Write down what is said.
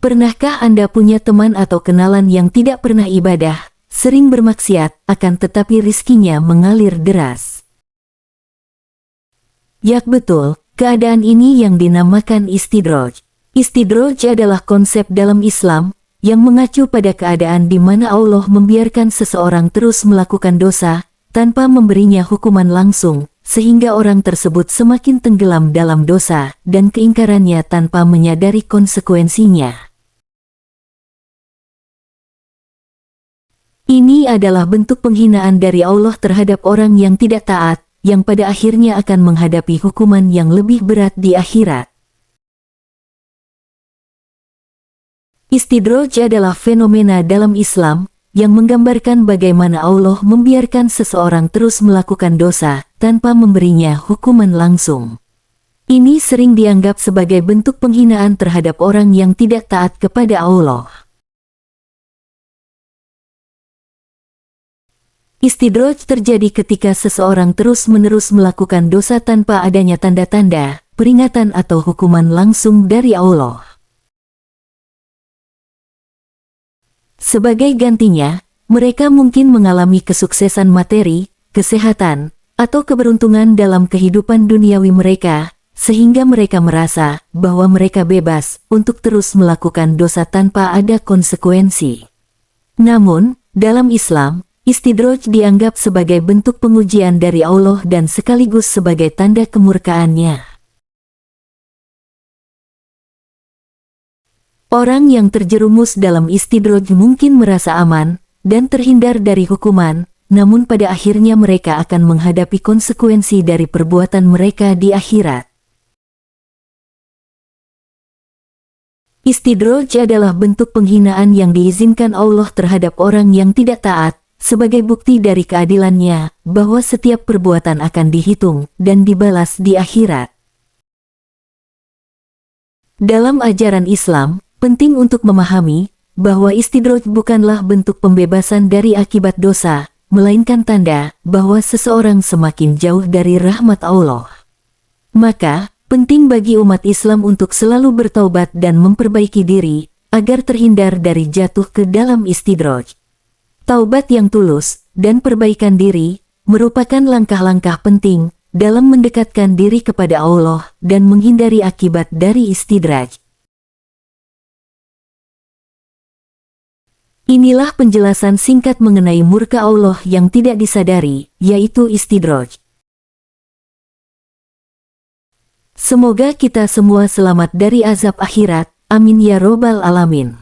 Pernahkah Anda punya teman atau kenalan yang tidak pernah ibadah, sering bermaksiat, akan tetapi rizkinya mengalir deras? Ya betul, keadaan ini yang dinamakan istidroj. Istidroj adalah konsep dalam Islam yang mengacu pada keadaan di mana Allah membiarkan seseorang terus melakukan dosa tanpa memberinya hukuman langsung, sehingga orang tersebut semakin tenggelam dalam dosa dan keingkarannya tanpa menyadari konsekuensinya. Ini adalah bentuk penghinaan dari Allah terhadap orang yang tidak taat, yang pada akhirnya akan menghadapi hukuman yang lebih berat di akhirat. Istidroj adalah fenomena dalam Islam yang menggambarkan bagaimana Allah membiarkan seseorang terus melakukan dosa tanpa memberinya hukuman langsung. Ini sering dianggap sebagai bentuk penghinaan terhadap orang yang tidak taat kepada Allah. Istidroj terjadi ketika seseorang terus-menerus melakukan dosa tanpa adanya tanda-tanda, peringatan atau hukuman langsung dari Allah. Sebagai gantinya, mereka mungkin mengalami kesuksesan materi, kesehatan, atau keberuntungan dalam kehidupan duniawi mereka, sehingga mereka merasa bahwa mereka bebas untuk terus melakukan dosa tanpa ada konsekuensi. Namun, dalam Islam, istidroj dianggap sebagai bentuk pengujian dari Allah dan sekaligus sebagai tanda kemurkaannya. Orang yang terjerumus dalam istidroj mungkin merasa aman dan terhindar dari hukuman, namun pada akhirnya mereka akan menghadapi konsekuensi dari perbuatan mereka di akhirat. Istidroj adalah bentuk penghinaan yang diizinkan Allah terhadap orang yang tidak taat, sebagai bukti dari keadilannya, bahwa setiap perbuatan akan dihitung dan dibalas di akhirat. Dalam ajaran Islam, penting untuk memahami bahwa istidroj bukanlah bentuk pembebasan dari akibat dosa, melainkan tanda bahwa seseorang semakin jauh dari rahmat Allah. Maka, penting bagi umat Islam untuk selalu bertaubat dan memperbaiki diri, agar terhindar dari jatuh ke dalam istidroj. Taubat yang tulus dan perbaikan diri merupakan langkah-langkah penting dalam mendekatkan diri kepada Allah dan menghindari akibat dari istidraj. Inilah penjelasan singkat mengenai murka Allah yang tidak disadari, yaitu istidroj. Semoga kita semua selamat dari azab akhirat. Amin ya robbal alamin.